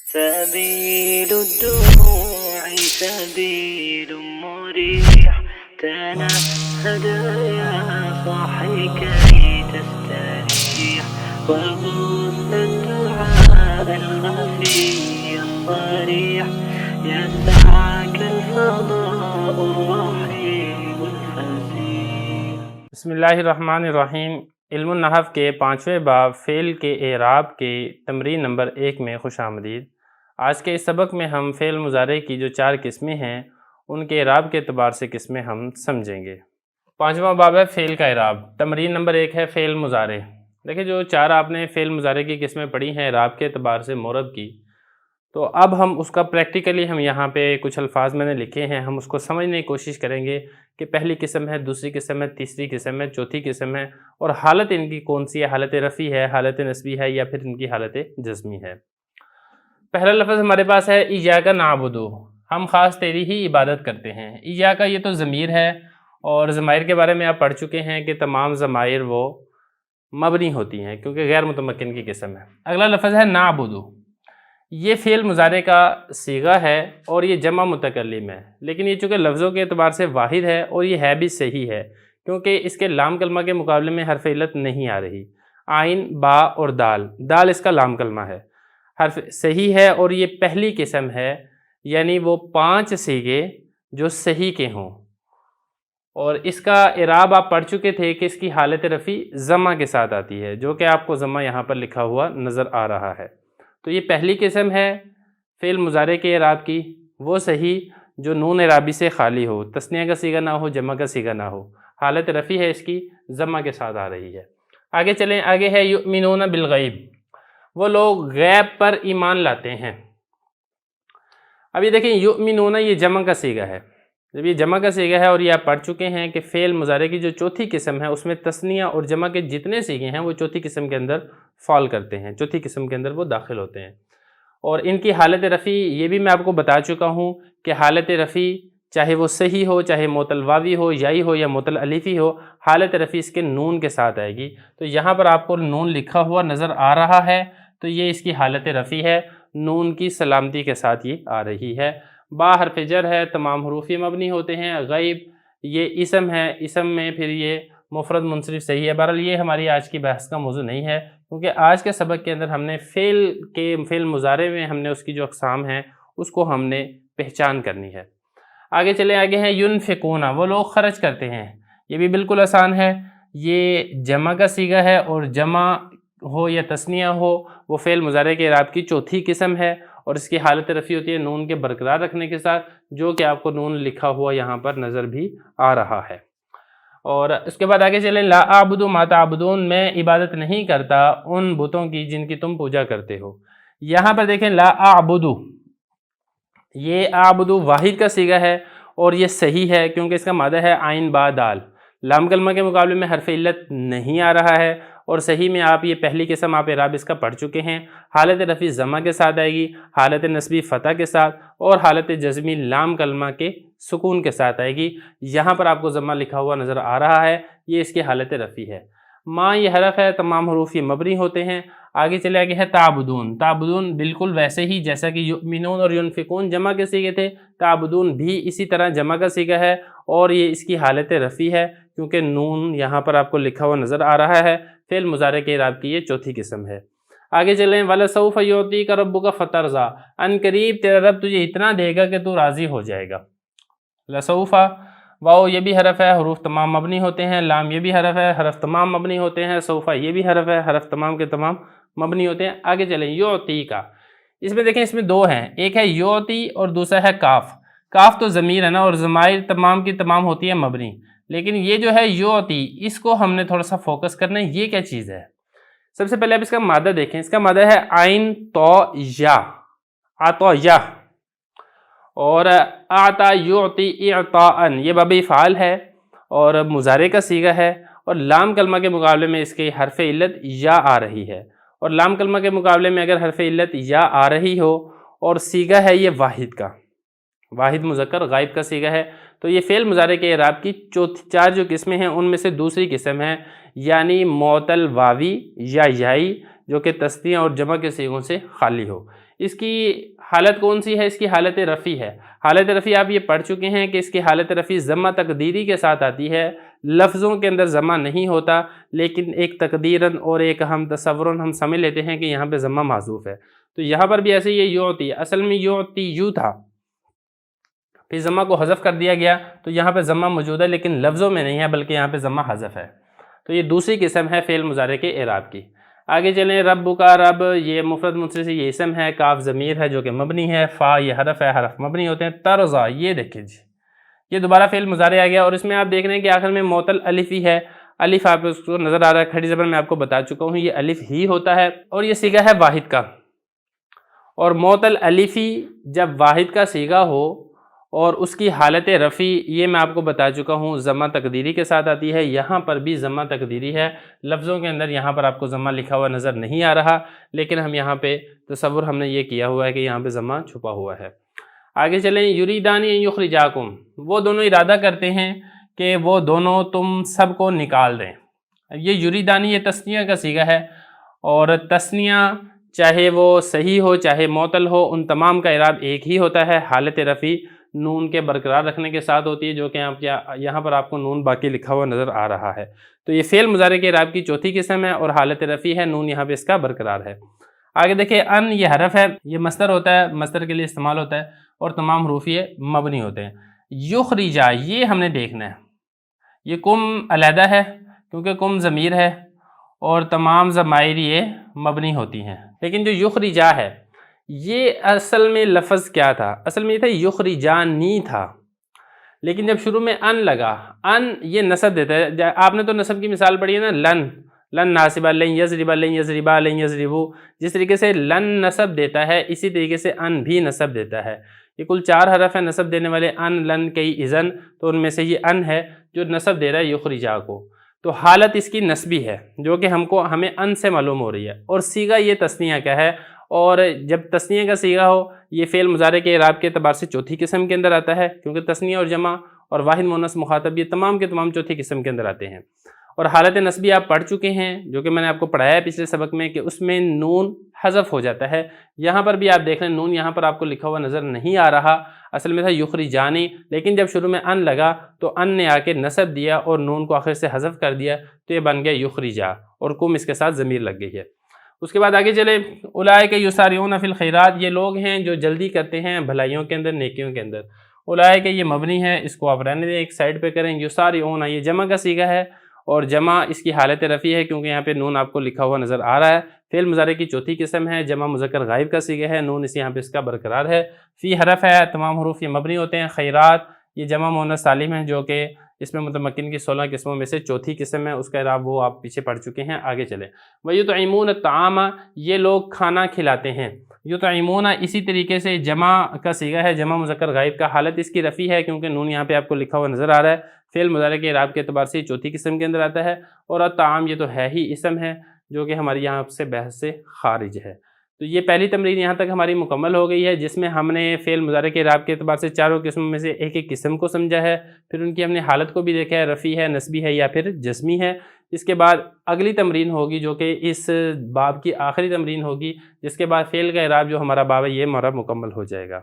سبيل الدموع سبيل مريح تنهد يا صاحي كي تستريح وغص الدعاء الخفي الصريح يسعك الفضاء الرحيم الفسيح. بسم اللہ الرحمن الرحیم. علم النحو کے 5ویں باب فعل کے اعراب کے تمرین نمبر 1 میں خوش آمدید. آج کے اس سبق میں ہم فعل مضارع کی جو 4 قسمیں ہیں ان کے اعراب کے اعتبار سے قسمیں ہم سمجھیں گے. 5واں باب ہے فعل کا اعراب. تمرین نمبر 1 ہے فعل مضارع. دیکھیں جو 4 آپ نے فعل مضارع کی قسمیں پڑھی ہیں اعراب کے اعتبار سے مورب کی، تو اب ہم اس کا پریکٹیکلی ہم یہاں پہ کچھ الفاظ میں نے لکھے ہیں، ہم اس کو سمجھنے کی کوشش کریں گے کہ پہلی قسم ہے، دوسری قسم ہے، تیسری قسم ہے، چوتھی قسم ہے، اور حالت ان کی کون سی ہے، حالت رفعی ہے، حالت نصبی ہے، یا پھر ان کی حالت جزمی ہے. پہلا لفظ ہمارے پاس ہے ایاک نعبد، ہم خاص تیری ہی عبادت کرتے ہیں. ایاک یہ تو ضمیر ہے، اور ضمائر کے بارے میں آپ پڑھ چکے ہیں کہ تمام ضمائر وہ مبنی ہوتی ہیں کیونکہ غیر متمکن کی قسم ہے. اگلا لفظ ہے نعبد، یہ فعل مضارع کا صیغہ ہے اور یہ جمع متکلم ہے، لیکن یہ چونکہ لفظوں کے اعتبار سے واحد ہے اور یہ ہے بھی صحیح ہے کیونکہ اس کے لام کلمہ کے مقابلے میں حرف علت نہیں آ رہی. عین، با اور دال اس کا لام کلمہ ہے، حرف صحیح ہے، اور یہ پہلی قسم ہے، یعنی وہ 5 صیغے جو صحیح کے ہوں. اور اس کا اعراب آپ پڑھ چکے تھے کہ اس کی حالت رفعی ضمہ کے ساتھ آتی ہے، جو کہ آپ کو ضمہ یہاں پر لکھا ہوا نظر آ رہا ہے. تو یہ پہلی قسم ہے فعل مضارع کے اعراب کی، وہ صحیح جو نون اعرابی سے خالی ہو، تثنیہ کا صیغہ نہ ہو، جمع کا صیغہ نہ ہو، حالت رفعی ہے، اس کی ضمہ کے ساتھ آ رہی ہے. آگے چلیں، آگے ہے یؤمنون بالغیب، وہ لوگ غیب پر ایمان لاتے ہیں. اب یہ دیکھیں یؤمنون یہ جمع کا صیغہ ہے. جب یہ جمع کا صیغہ ہے اور یہ آپ پڑھ چکے ہیں کہ فعل مضارع کی جو چوتھی قسم ہے اس میں تثنیہ اور جمع کے جتنے صیغے ہیں وہ چوتھی قسم کے اندر فال کرتے ہیں، چوتھی قسم کے اندر وہ داخل ہوتے ہیں. اور ان کی حالت رفعی یہ بھی میں آپ کو بتا چکا ہوں کہ حالت رفعی چاہے وہ صحیح ہو، چاہے معتل واوی ہو، یائی ہو، یا معتل الفی ہو، حالت رفعی اس کے نون کے ساتھ آئے گی. تو یہاں پر آپ کو نون لکھا ہوا نظر آ رہا ہے تو یہ اس کی حالت رفعی ہے، نون کی سلامتی کے ساتھ یہ آ رہی ہے. با حرف جر ہے، تمام حروف یہ مبنی ہوتے ہیں. غیب یہ اسم ہے، اسم میں پھر یہ مفرد منصرف صحیح ہے. بہرحال یہ ہماری آج کی بحث کا موضوع نہیں ہے کیونکہ آج کے سبق کے اندر ہم نے فعل مضارع میں ہم نے اس کی جو اقسام ہیں اس کو ہم نے پہچان کرنی ہے. آگے چلے، آگے ہیں ینفقون، وہ لوگ خرچ کرتے ہیں. یہ بھی بالکل آسان ہے، یہ جمع کا صیغہ ہے اور جمع ہو یا تثنیہ ہو وہ فعل مضارع کے اعراب کی چوتھی قسم ہے، اور اس کی حالت رفعی ہوتی ہے نون کے برقرار رکھنے کے ساتھ، جو کہ آپ کو نون لکھا ہوا یہاں پر نظر بھی آ رہا ہے. اور اس کے بعد آگے چلیں، لا اعبد ما تعبدون، میں عبادت نہیں کرتا ان بتوں کی جن کی تم پوجا کرتے ہو. یہاں پر دیکھیں لا اعبد، یہ اعبد واحد کا صیغہ ہے اور یہ صحیح ہے کیونکہ اس کا مادہ ہے عین با دال، لام کلمہ کے مقابلے میں حرف علت نہیں آ رہا ہے، اور صحیح میں آپ یہ پہلی قسم آپ اعراب اس کا پڑھ چکے ہیں. حالت رفعی ضمہ کے ساتھ آئے گی، حالت نصبی فتح کے ساتھ، اور حالت جزمی لام کلمہ کے سکون کے ساتھ آئے گی. یہاں پر آپ کو ضمہ لکھا ہوا نظر آ رہا ہے، یہ اس کی حالت رفعی ہے. ما یہ حرف ہے، تمام حروف یہ مبنی ہوتے ہیں. آگے چلے، آگے ہے تعبدون. تعبدون بالکل ویسے ہی جیسا کہ یؤمنون اور ینفقون جمع کے صیغے تھے، تعبدون بھی اسی طرح جمع کا صیغہ ہے اور یہ اس کی حالت رفعی ہے کیونکہ نون یہاں پر آپ کو لکھا ہوا نظر آ رہا ہے. فعل مضارع کے اعراب کی یہ چوتھی قسم ہے. آگے چلیں، وَلَسَوْفَ يُعْطِيكَ رَبُّكَ فَتَرْضَىٰ، ان قریب تیرا رب تجھے اتنا دے گا کہ تو راضی ہو جائے گا. لسوف، واو یہ بھی حرف ہے، حروف تمام مبنی ہوتے ہیں. لام یہ بھی حرف ہے، حرف تمام مبنی ہوتے ہیں. سوفا یہ بھی حرف ہے، حرف تمام کے تمام مبنی ہوتے ہیں. آگے چلیں، یعطیکا، اس میں دیکھیں اس میں 2 ہیں، ایک ہے یعطی اور دوسرا ہے کاف. کاف تو ضمیر ہے نا، اور ضمائر تمام کی تمام ہوتی ہے مبنی، لیکن یہ جو ہے یعطی اس کو ہم نے تھوڑا سا فوکس کرنا ہے. یہ کیا چیز ہے؟ سب سے پہلے آپ اس کا مادہ دیکھیں. اس کا مادہ ہے عین تو یا، عطا یا، اور اعطا یعطی اعطاء، یہ باب افعال ہے اور مضارع کا صیغہ ہے، اور لام کلمہ کے مقابلے میں اس کے حرف علت یا آ رہی ہے. اور لام کلمہ کے مقابلے میں اگر حرف علت یا آ رہی ہو اور صیغہ ہے یہ واحد کا، واحد مذکر غائب کا صیغہ ہے، تو یہ فعل مضارع کے اعراب کی 4 جو قسمیں ہیں ان میں سے دوسری قسم ہے، یعنی معتل واوی یا یائی جو کہ تثنیہ اور جمع کے صیغوں سے خالی ہو. اس کی حالت کون سی ہے؟ اس کی حالت رفع ہے۔ حالت رفع آپ یہ پڑھ چکے ہیں کہ اس کی حالت رفع ضمہ تقدیری کے ساتھ آتی ہے، لفظوں کے اندر ضمہ نہیں ہوتا، لیکن ایک تقدیراً اور ایک ہم تصوراً ہم سمجھ لیتے ہیں کہ یہاں پہ ضمہ محذوف ہے۔ تو یہاں پر بھی ایسے یہ یعطی، اصل میں یعطی یو تھا، پھر ضمہ کو حذف کر دیا گیا، تو یہاں پہ ضمہ موجود ہے لیکن لفظوں میں نہیں ہے بلکہ یہاں پہ ضمہ حذف ہے۔ تو یہ دوسری قسم ہے فعل مضارع کے اعراب کی۔ آگے چلیں، رب کا رب، یہ مفرد منصرف سے یہ اسم ہے، کاف ضمیر ہے جو کہ مبنی ہے، فا یہ حرف ہے، حرف مبنی ہوتے ہیں۔ ترضا، یہ دیکھیں جی، یہ دوبارہ فعل مضارع آ گیا اور اس میں آپ دیکھ رہے ہیں کہ آخر میں معطل الف ہی ہے۔ الف آپ کو نظر آ رہا ہے، کھڑی زبر میں آپ کو بتا چکا ہوں یہ الف ہی ہوتا ہے اور یہ صیغہ ہے واحد کا، اور معطل الفی جب واحد کا صیغہ ہو اور اس کی حالت رفع یہ میں آپ کو بتا چکا ہوں ضمہ تقدیری کے ساتھ آتی ہے۔ یہاں پر بھی ضمہ تقدیری ہے، لفظوں کے اندر یہاں پر آپ کو ضمہ لکھا ہوا نظر نہیں آ رہا، لیکن ہم یہاں پہ تصور ہم نے یہ کیا ہوا ہے کہ یہاں پہ ضمہ چھپا ہوا ہے۔ آگے چلیں، یریدان ان یخرجاکم، وہ دونوں ارادہ کرتے ہیں کہ وہ دونوں تم سب کو نکال دیں۔ یہ یریدانی یہ تثنیہ کا صیغہ ہے، اور تثنیہ چاہے وہ صحیح ہو چاہے معطل ہو، ان تمام کا اعراب ایک ہی ہوتا ہے، حالت رفع نون کے برقرار رکھنے کے ساتھ ہوتی ہے، جو کہ یہاں پر آپ کو نون باقی لکھا ہوا نظر آ رہا ہے۔ تو یہ فعل مضارع کے اعراب کی چوتھی قسم ہے اور حالت رفع ہے، نون یہاں پہ اس کا برقرار ہے۔ آگے دیکھیں، ان یہ حرف ہے، یہ مصدر ہوتا ہے، مصدر کے لیے استعمال ہوتا ہے اور تمام حروف یہ مبنی ہوتے ہیں۔ یخرجا، یہ ہم نے دیکھنا ہے، یہ کم علیحدہ ہے کیونکہ کم ضمیر ہے اور تمام ضمائر یہ مبنی ہوتی ہیں، لیکن جو یخرجا ہے یہ اصل میں لفظ کیا تھا؟ اصل میں یہ تھا یخرجانی تھا، لیکن جب شروع میں ان لگا، ان یہ نصب دیتا ہے۔ آپ نے تو نصب کی مثال پڑھی ہے نا، لن ناصبہ، لن یضربا، لن یضربا، لن یضربو، جس طریقے سے لن نصب دیتا ہے اسی طریقے سے ان بھی نصب دیتا ہے۔ یہ کل 4 حرف ہیں نصب دینے والے، ان، لن، کئی، اذن، تو ان میں سے یہ ان ہے جو نصب دے رہا ہے یخرجا کو۔ تو حالت اس کی نصبی ہے جو کہ ہمیں ان سے معلوم ہو رہی ہے، اور صیغہ یہ تثنیہ کا ہے، اور جب تثنیہ کا صیغہ ہو یہ فعل مضارع کے اعراب کے اعتبار سے چوتھی قسم کے اندر آتا ہے، کیونکہ تثنیہ اور جمع اور واحد مؤنث مخاطب یہ تمام کے تمام چوتھی قسم کے اندر آتے ہیں۔ اور حالت نصبی آپ پڑھ چکے ہیں، جو کہ میں نے آپ کو پڑھایا ہے پچھلے سبق میں، کہ اس میں نون حذف ہو جاتا ہے۔ یہاں پر بھی آپ دیکھ لیں، نون یہاں پر آپ کو لکھا ہوا نظر نہیں آ رہا، اصل میں تھا یخرجانی، لیکن جب شروع میں ان لگا تو ان نے آ کے نصب دیا اور نون کو آخر سے حذف کر دیا، تو یہ بن گیا یخرجا، اور کم اس کے ساتھ ضمیر لگ گئی ہے۔ اس کے بعد آگے چلے، اولئک یسارعون فی الخیرات، یہ لوگ ہیں جو جلدی کرتے ہیں بھلائیوں کے اندر، نیکیوں کے اندر۔ اولئک یہ مبنی ہے، اس کو آپ رہنے دیں، ایک سائڈ پہ کریں۔ یسارعون یہ جمع کا صیغہ ہے، اور جمع اس کی حالت رفع ہے کیونکہ یہاں پہ نون آپ کو لکھا ہوا نظر آ رہا ہے۔ فعل مضارع کی چوتھی قسم ہے، جمع مذکر غائب کا صیغہ ہے، نون اس یہاں پہ اس کا برقرار ہے۔ فی حرف ہے، تمام حروف یہ مبنی ہوتے ہیں۔ خیرات یہ جمع مؤنث سالم ہے، جو کہ اس میں متمکن کی 16 قسموں میں سے چوتھی قسم ہے، اس کا اعراب وہ آپ پیچھے پڑھ چکے ہیں۔ آگے چلیں، وَيُطْعِمُونَ الطَّعَامَ، یہ لوگ کھانا کھلاتے ہیں۔ یطعمون اسی طریقے سے جمع کا صیغہ ہے، جمع مذکر غائب کا، حالت اس کی رفع ہے کیونکہ نون یہاں پہ آپ کو لکھا ہوا نظر آ رہا ہے۔ فعل مضارع کے اعراب کے اعتبار سے چوتھی قسم کے اندر آتا ہے، اور الطعام یہ تو ہے ہی اسم ہے جو کہ ہماری یہاں سے بحث سے خارج ہے۔ تو یہ پہلی تمرین یہاں تک ہماری مکمل ہو گئی ہے، جس میں ہم نے فعل مضارع کے اعراب کے اعتبار سے چاروں قسموں میں سے ایک ایک قسم کو سمجھا ہے، پھر ان کی ہم نے حالت کو بھی دیکھا ہے، رفعی ہے، نصبی ہے یا پھر جزمی ہے۔ اس کے بعد اگلی تمرین ہوگی جو کہ اس باب کی آخری تمرین ہوگی، جس کے بعد فعل کا اعراب جو ہمارا باب ہے یہ ہمارا مکمل ہو جائے گا۔